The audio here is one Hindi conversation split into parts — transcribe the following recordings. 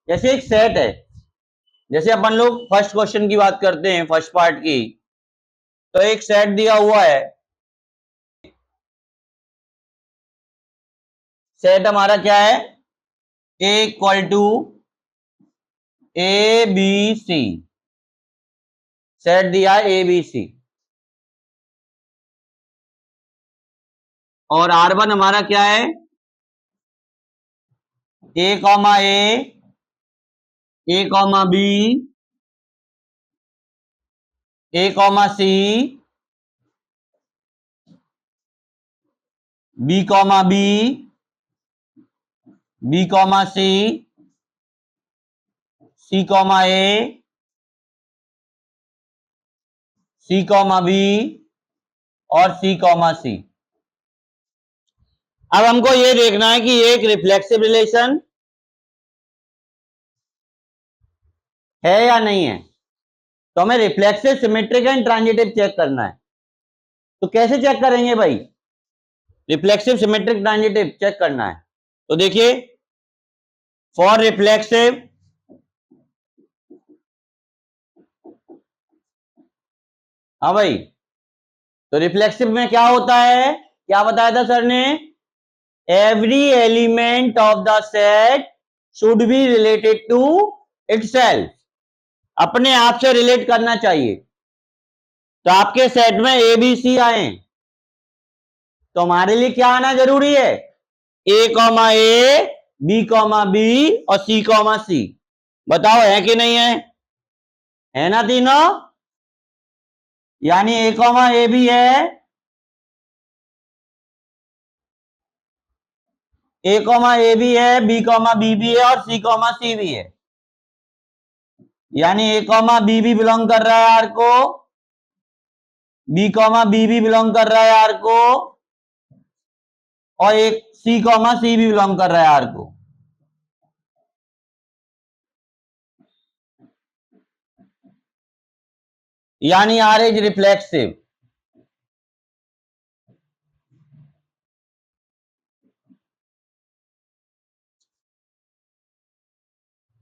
जैसे एक सेट है, जैसे अपन लोग फर्स्ट क्वेश्चन की बात करते हैं, फर्स्ट पार्ट की, तो एक सेट दिया हुआ है, सेट हमारा क्या है, A equal to A B C, set दिया है ए बी सी, और R1 हमारा क्या है, A comma A comma B, A comma C, B comma B, B comma C comma A, C comma B और सी कॉमा सी। अब हमको ये देखना है कि ये एक रिफ्लेक्सिव रिलेशन है या नहीं है, तो हमें reflexive, symmetric and transitive check करना है। तो कैसे चेक करेंगे भाई, रिफ्लेक्सिव, सिमेट्रिक, ट्रांजिटिव चेक करना है। तो देखिए, फॉर रिफ्लेक्सिव, हाँ भाई, तो रिफ्लेक्सिव में क्या होता है, क्या बताया था सर ने, every element of the set should be related to itself, अपने आप से रिलेट करना चाहिए। तो आपके सेट में ए बी सी आए, तो हमारे लिए क्या आना जरूरी है, A comma A, b comma B और सी कॉमा सी। बताओ है कि नहीं है ना तीनों, यानी ए कॉमा ए भी है, ए कॉमा ए भी है, बी कॉमा बी भी है और सी कॉमा सी भी है, यानी ए कॉमा बी भी बिलोंग कर रहा है आर को, बी कॉमा बी भी बिलोंग कर रहा है आर को, और एक सी कॉमा सी भी बिलोंग कर रहा है आर को। यानी R is reflexive.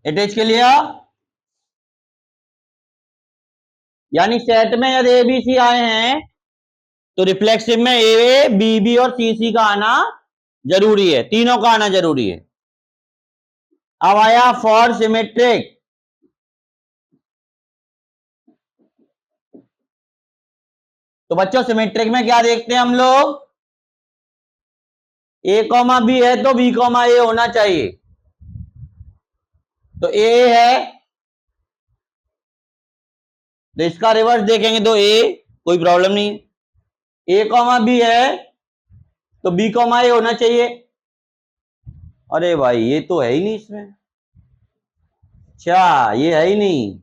It is clear, यानी सेट में यदि ए बी सी आए हैं तो रिफ्लेक्सिव में ए बी बी और सी सी का आना जरूरी है, तीनों का आना जरूरी है। अब आया फॉर सिमेट्रिक, तो बच्चों सिमेट्रिक में क्या देखते हैं हम लोग, ए कॉमा बी है तो बी कॉमा ए होना चाहिए, तो ए है तो इसका रिवर्स देखेंगे तो ए, कोई प्रॉब्लम नहीं है, ए कॉमा बी है तो बी कॉमा ए होना चाहिए। अरे भाई ये तो है ही नहीं इसमें, अच्छा ये है ही नहीं,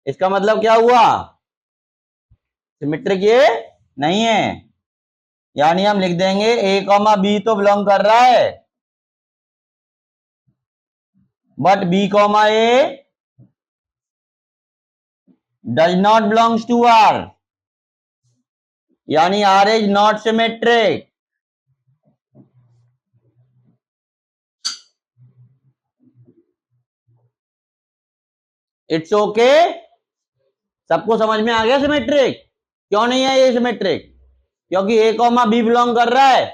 इसका मतलब क्या हुआ, सिमेट्रिक ये नहीं है, यानी हम लिख देंगे ए कॉमा बी तो बिलोंग कर रहा है, but B comma A does not belongs to R, यानी R is not symmetric. It's okay, सबको समझ में आ गया सिमेट्रिक, क्यों नहीं है ये सिमेट्रिक, क्योंकि ए कॉमा बी बिलोंग कर रहा है,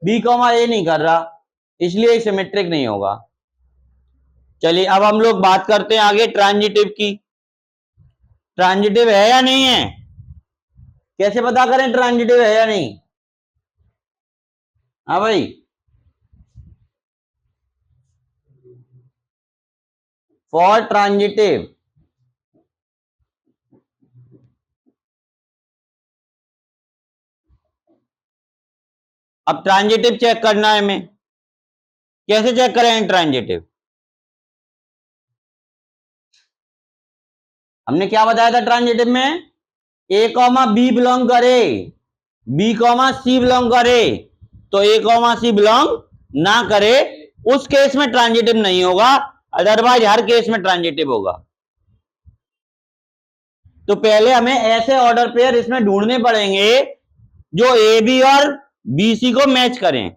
बी कॉमा ए नहीं कर रहा, इसलिए सिमेट्रिक नहीं होगा। चलिए अब हम लोग बात करते हैं आगे ट्रांजिटिव की, ट्रांजिटिव है या नहीं है, कैसे पता करें ट्रांजिटिव है या नहीं, हाँ भाई, फॉर ट्रांजिटिव, अब ट्रांजिटिव चेक करना है हमें, कैसे चेक करें ट्रांजिटिव, हमने क्या बताया था ट्रांजिटिव में, ए कॉमा बी बिलोंग करे, बी कॉमा सी बिलोंग करे, तो ए कॉमा सी बिलोंग ना करे उस केस में ट्रांजिटिव नहीं होगा, अदरवाइज हर केस में ट्रांजिटिव होगा। तो पहले हमें ऐसे ऑर्डर पेयर इसमें ढूंढने पड़ेंगे जो ए बी और बी सी को मैच करें,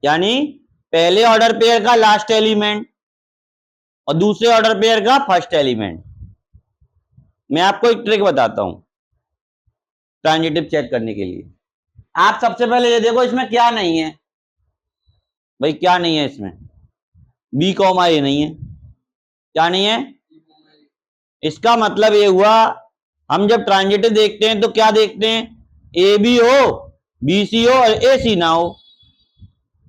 यानी पहले ऑर्डर पेयर का लास्ट एलिमेंट और दूसरे ऑर्डर पेयर का फर्स्ट एलिमेंट। मैं आपको एक ट्रिक बताता हूं ट्रांजिटिव चेक करने के लिए। आप सबसे पहले ये देखो इसमें क्या नहीं है भाई, क्या नहीं है इसमें, बी कॉमा ए नहीं है। क्या नहीं है? इसका मतलब ये हुआ हम जब ट्रांजिटिव देखते हैं तो क्या देखते हैं, ए बी हो, बी सी हो और ए सी ना हो।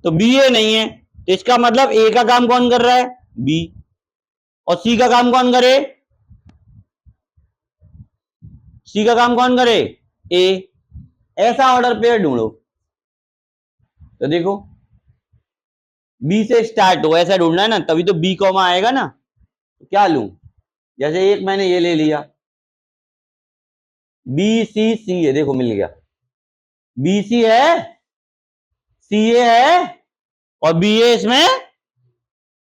तो बी ए नहीं है तो इसका मतलब ए का काम कौन कर रहा है, बी, और सी का काम कौन करे, सी का काम कौन करे, ए। ऐसा ऑर्डर पेयर ढूंढो। तो देखो बी से स्टार्ट हो, ऐसा ढूंढना है ना, तभी तो बी कॉमा आएगा ना। तो क्या लूं, जैसे एक मैंने ये ले लिया, बी सी सी है, देखो मिल गया, बी सी है, सी ए है और बी ए इसमें,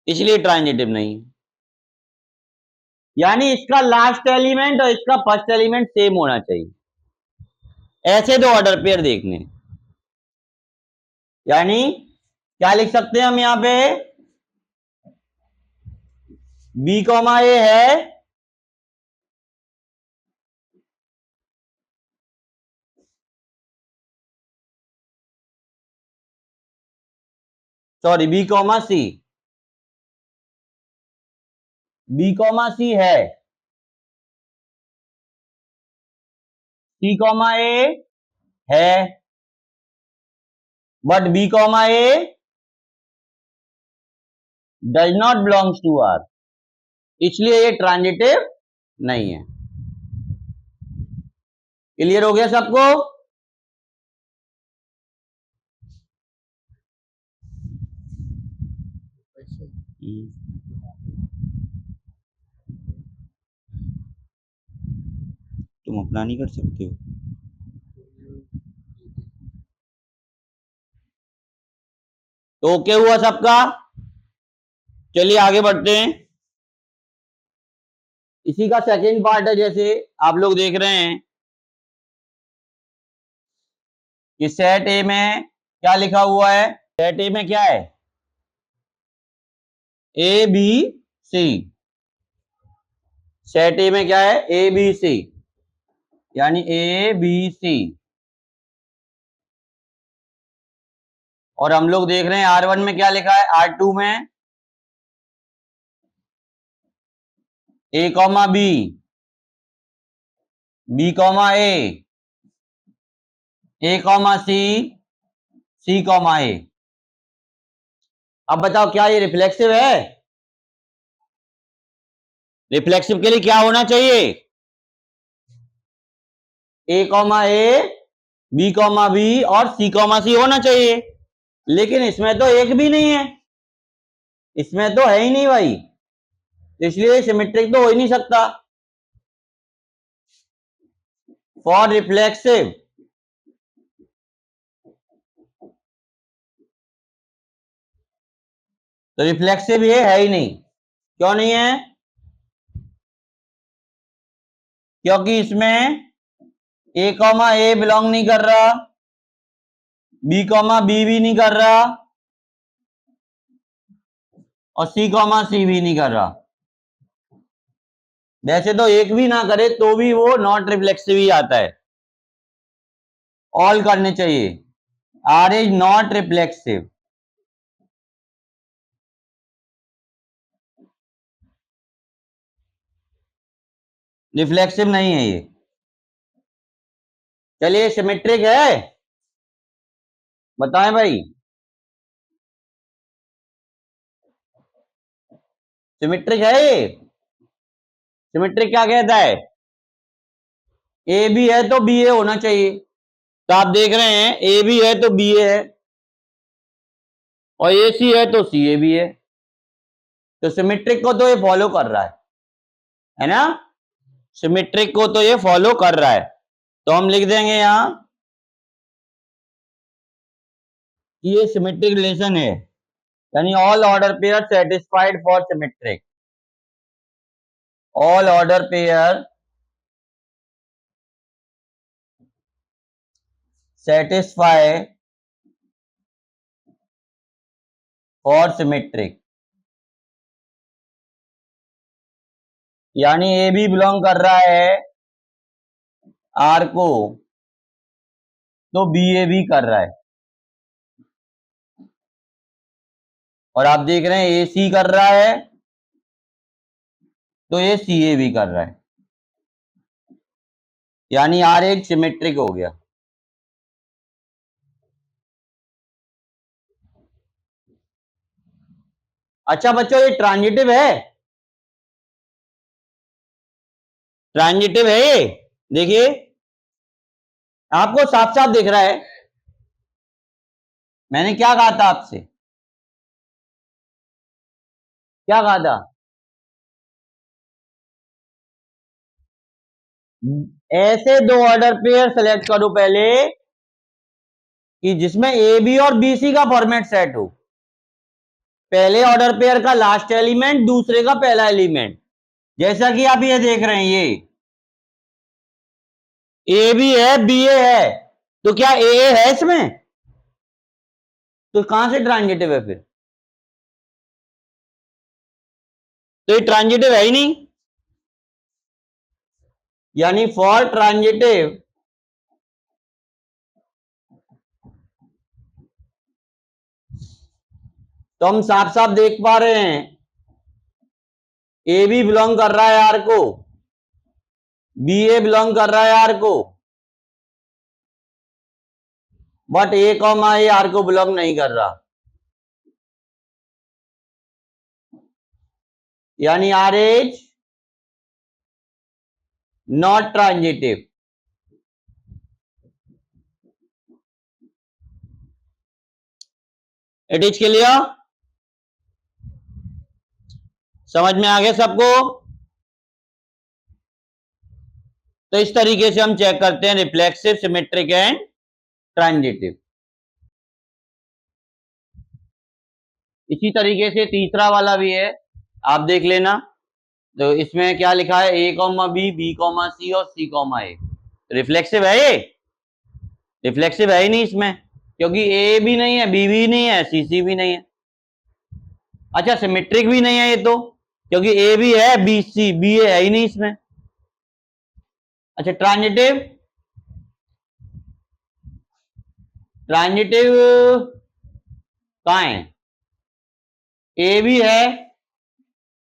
इसलिए ट्रांजिटिव नहीं। यानी इसका लास्ट एलिमेंट और इसका फर्स्ट एलिमेंट सेम होना चाहिए। ऐसे दो ऑर्डर पेयर देखने। यानी क्या लिख सकते हैं हम यहां पे, बी कॉमा ए है, sorry b comma C, B comma c c comma a है, but B comma A does not belongs to R, इसलिए ये ट्रांजिटिव नहीं है। क्लियर हो गया सबको? तुम अपना नहीं कर सकते हो? तो ओके हुआ सबका? चलिए आगे बढ़ते हैं। इसी का सेकंड पार्ट है, जैसे आप लोग देख रहे हैं कि सेट ए में क्या लिखा हुआ है, सेट ए में क्या है, ए बी सी। सेट ए में क्या है, ए बी सी, यानी ए बी सी। और हम लोग देख रहे हैं R1 में क्या लिखा है, R2 में ए comma B, B comma A comma C comma ए। अब बताओ क्या ये रिफ्लेक्सिव है? रिफ्लेक्सिव के लिए क्या होना चाहिए, ए कॉमा ए, बी कॉमा बी और सी कॉमा सी होना चाहिए। लेकिन इसमें तो एक भी नहीं है, इसमें तो है ही नहीं भाई, इसलिए सिमेट्रिक तो हो ही नहीं सकता। फॉर रिफ्लेक्सिव तो रिफ्लेक्सिव ये है ही नहीं। क्यों नहीं है? क्योंकि इसमें ए कॉमा ए बिलोंग नहीं कर रहा, बी कॉमा बी भी नहीं कर रहा और सी कॉमा सी भी नहीं कर रहा। वैसे तो एक भी ना करे तो भी वो नॉट रिफ्लेक्सिव ही आता है, ऑल करने चाहिए, R is not reflexive. Reflexive नहीं है ये। चलिए सिमेट्रिक है, बताएं भाई, सिमेट्रिक है ये? सिमेट्रिक क्या कहता है, ए बी है तो बी ए होना चाहिए। तो आप देख रहे हैं ए बी है तो बी ए है और ए सी है तो सी ए भी है। तो सिमेट्रिक को तो ये फॉलो कर रहा है ना, सिमेट्रिक को तो ये फॉलो कर रहा है। तो हम लिख देंगे यहां कि ये सिमेट्रिक रिलेशन है, यानी all order pair satisfied for symmetric, all order pair satisfy for symmetric, यानी ए भी बिलोंग कर रहा है आर को, तो बी ए भी कर रहा है। और आप देख रहे हैं ए सी कर रहा है, तो ये सी ए भी कर रहा है, यानी आर एक सिमेट्रिक हो गया। अच्छा बच्चों, ये ट्रांजिटिव है, ट्रांजिटिव है ये, देखिए आपको साफ साफ दिख रहा है। मैंने क्या कहा था आपसे, क्या कहा था? ऐसे दो ऑर्डर पेयर सेलेक्ट करो पहले कि जिसमें ए बी और बी सी का फॉर्मेट सेट हो। पहले ऑर्डर पेयर का लास्ट एलिमेंट, दूसरे का पहला एलिमेंट। जैसा कि आप ये देख रहे हैं, ये ए बी है, बी ए है, तो क्या ए है इसमें? तो कहां से ट्रांजिटिव है फिर? तो ये ट्रांजिटिव है ही नहीं, यानी फॉर ट्रांजिटिव तो हम साफ साफ देख पा रहे हैं ए भी बिलोंग कर रहा है आर को, बी ए बिलोंग कर रहा है आर को, but a comma a R को बिलोंग नहीं कर रहा, यानी R is not transitive. It is clear? समझ में आ गया सबको? तो इस तरीके से हम चेक करते हैं रिफ्लेक्सिव, सिमेट्रिक एंड ट्रांजिटिव। इसी तरीके से तीसरा वाला भी है, आप देख लेना। तो इसमें क्या लिखा है, A comma B, B comma सी और सी कॉमा ए। रिफ्लेक्सिव है ये? रिफ्लेक्सिव है ही नहीं इसमें, क्योंकि ए भी नहीं है, बी भी नहीं है, सी सी भी नहीं है। अच्छा सिमेट्रिक भी नहीं है ये तो, क्योंकि ए भी है, बी सी, बी ए है ही नहीं इसमें। अच्छा ट्रांजिटिव, ट्रांजिटिव कहाँ है? ए भी है,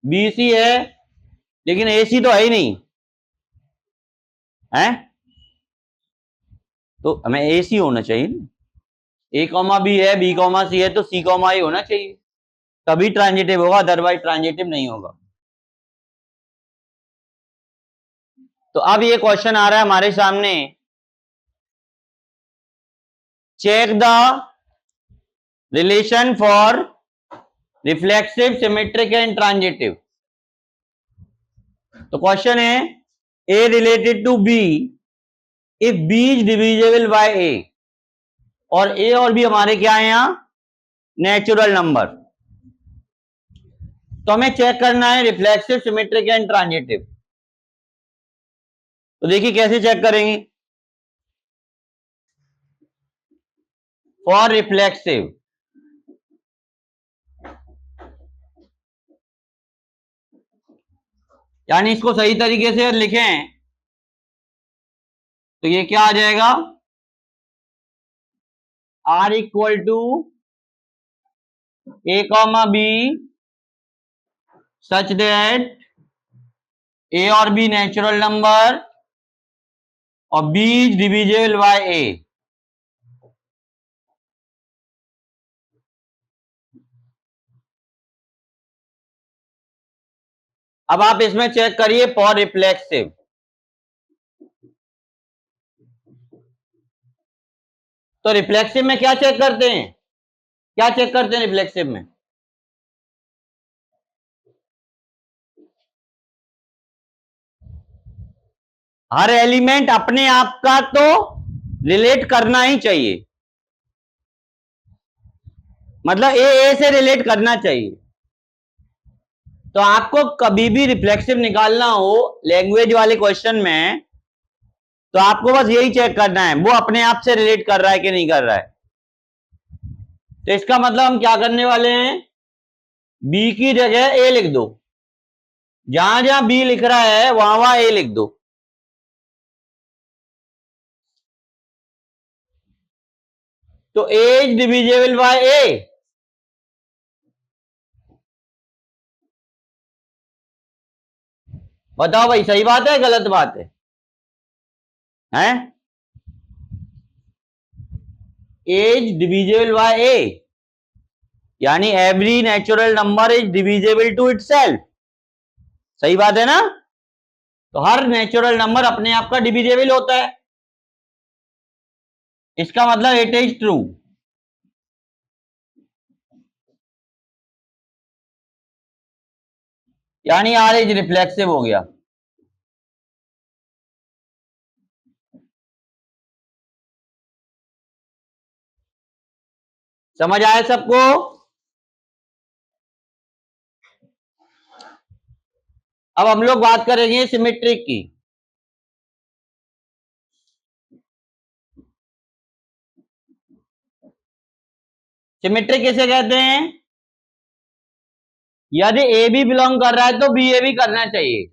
बी सी है, लेकिन ए सी तो है ही नहीं है, तो हमें ए सी होना चाहिए ना। ए कॉमा बी है, बी कॉमा सी है, तो सी कॉमा ए होना चाहिए, तभी ट्रांजिटिव होगा, अदरवाइज ट्रांजिटिव नहीं होगा। तो अब ये क्वेश्चन आ रहा है हमारे सामने, check the relation for reflexive, symmetric and transitive. तो क्वेश्चन है A related to B if B is divisible by A, और ए और बी हमारे क्या है यहां, नेचुरल नंबर। तो हमें चेक करना है रिफ्लेक्सिव, सिमेट्रिक एंड ट्रांजिटिव। तो देखिए कैसे चेक करेंगे। फॉर रिफ्लेक्सिव, यानी इसको सही तरीके से लिखें तो ये क्या आ जाएगा, R equal to A comma B such that A और बी नेचुरल नंबर और B is divisible by A. अब आप इसमें चेक करिए फॉर रिफ्लेक्सिव, तो रिफ्लेक्सिव में क्या चेक करते हैं, क्या चेक करते हैं रिफ्लेक्सिव में? हर एलिमेंट अपने आप का तो रिलेट करना ही चाहिए, मतलब ए से रिलेट करना चाहिए। तो आपको कभी भी रिफ्लेक्सिव निकालना हो लैंग्वेज वाले क्वेश्चन में, तो आपको बस यही चेक करना है वो अपने आप से रिलेट कर रहा है कि नहीं कर रहा है। तो इसका मतलब हम क्या करने वाले हैं, बी की जगह ए लिख दो, जहां जहां बी लिख रहा है वहां वहां ए लिख दो। तो एज डिविजेबल बाय ए, बताओ भाई सही बात है गलत बात है? हैं? एज डिविजेबल बाय ए, यानी every natural number is divisible to itself. सही बात है ना? तो हर नेचुरल नंबर अपने आप का डिविजेबल होता है, इसका मतलब इट इज ट्रू। यानी आर इज रिफ्लेक्सिव हो गया। समझ आया सबको? अब हम लोग बात करेंगे सिमेट्रिक की। सिमेट्रिक किसे कहते हैं? यदि ए भी बिलोंग कर रहा है तो बी ए भी करना चाहिए।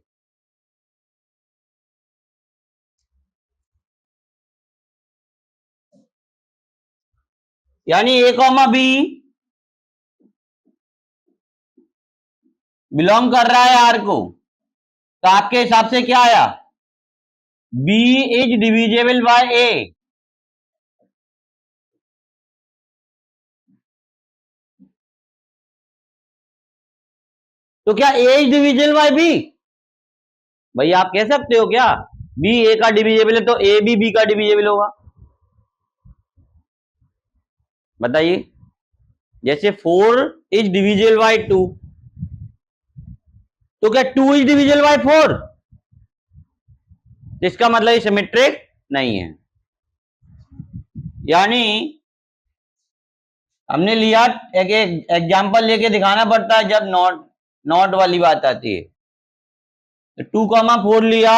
यानी ए कॉमा बी बिलोंग कर रहा है आर को, तो आपके हिसाब से क्या आया? बी इज डिविजेबल बाय ए। तो क्या ए इज डिविजेबल बाय बी? भाई आप कह सकते हो क्या बी ए का डिविजेबल है तो ए भी बी का डिविजेबल होगा? बताइए। जैसे 4 इज डिविजिबल बाय 2, तो क्या 2 इज डिविजिबल बाय 4? इसका मतलब ये सिमेट्रिक नहीं है। यानी हमने लिया, एक एग्जांपल लेके दिखाना पड़ता है जब नॉट नॉट वाली बात आती है। तो 2,4 लिया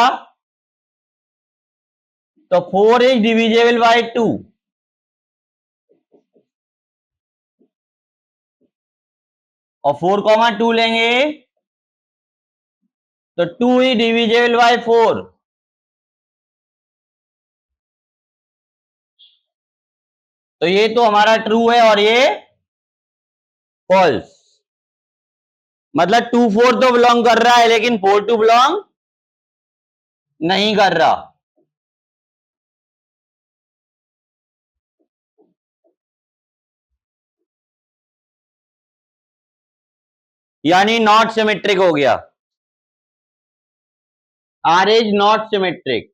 तो 4 इज डिविजिबल बाय 2, और 4,2 लेंगे तो 2 इज डिविजिबल बाय 4। तो ये तो हमारा ट्रू है और ये फॉल्स। मतलब 2 4 तो बिलोंग कर रहा है लेकिन 4 2 बिलोंग नहीं कर रहा। यानी नॉट सिमेट्रिक हो गया। R is not symmetric.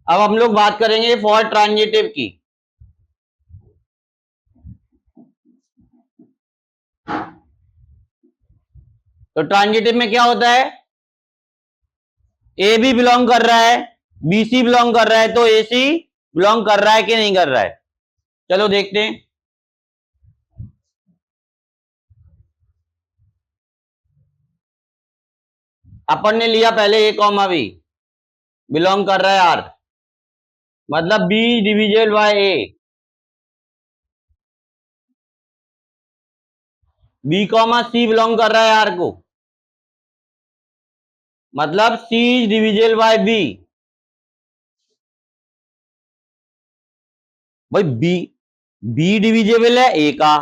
अब हम लोग बात करेंगे फॉर ट्रांजिटिव की। तो ट्रांजिटिव में क्या होता है? ए भी बिलोंग कर रहा है, बी सी बिलोंग कर रहा है, तो ए सी बिलोंग कर रहा है कि नहीं कर रहा है? चलो देखते हैं। अपन ने लिया पहले ए कॉमा बी बिलोंग कर रहा है आर, मतलब b divisible by a. B comma c belong कर रहा है आर को, मतलब c is divisible by b. भाई बी बी डिविजिबल है ए का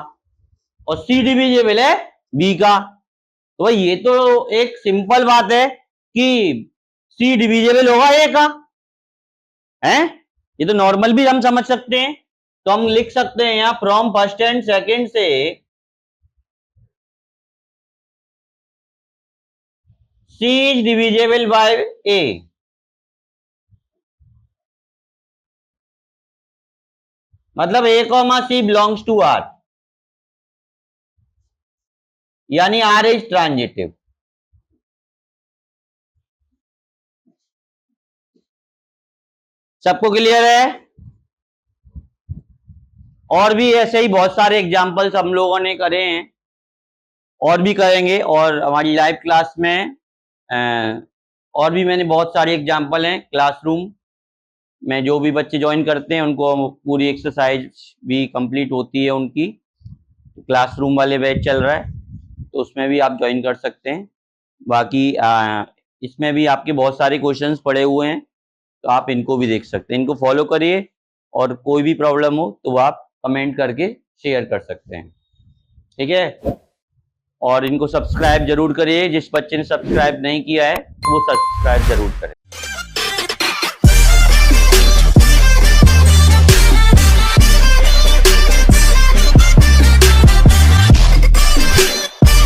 और सी डिविजिबल है बी का, तो भाई ये तो एक सिंपल बात है कि सी डिविजिबल होगा ए का, है? ये तो नॉर्मल भी हम समझ सकते हैं। तो हम लिख सकते हैं यहां फ्रॉम फर्स्ट एंड सेकंड से C is divisible by A. मतलब A comma C belongs to R, यानी आर इज ट्रांजिटिव। सबको क्लियर है? और भी ऐसे ही बहुत सारे एग्जाम्पल्स हम लोगों ने करे हैं और भी करेंगे। और हमारी लाइव क्लास में और भी मैंने बहुत सारे एग्जाम्पल हैं। क्लासरूम में जो भी बच्चे ज्वाइन करते हैं उनको पूरी एक्सरसाइज भी कंप्लीट होती है उनकी। क्लासरूम वाले बैच चल रहा है तो उसमें भी आप ज्वाइन कर सकते हैं। बाकी इसमें भी आपके बहुत सारे क्वेश्चंस पड़े हुए हैं तो आप इनको भी देख सकते हैं। इनको फॉलो करिए और कोई भी प्रॉब्लम हो तो आप कमेंट करके शेयर कर सकते हैं, ठीक है। और इनको सब्सक्राइब जरूर करिए। जिस बच्चे ने सब्सक्राइब नहीं किया है वो सब्सक्राइब जरूर करें।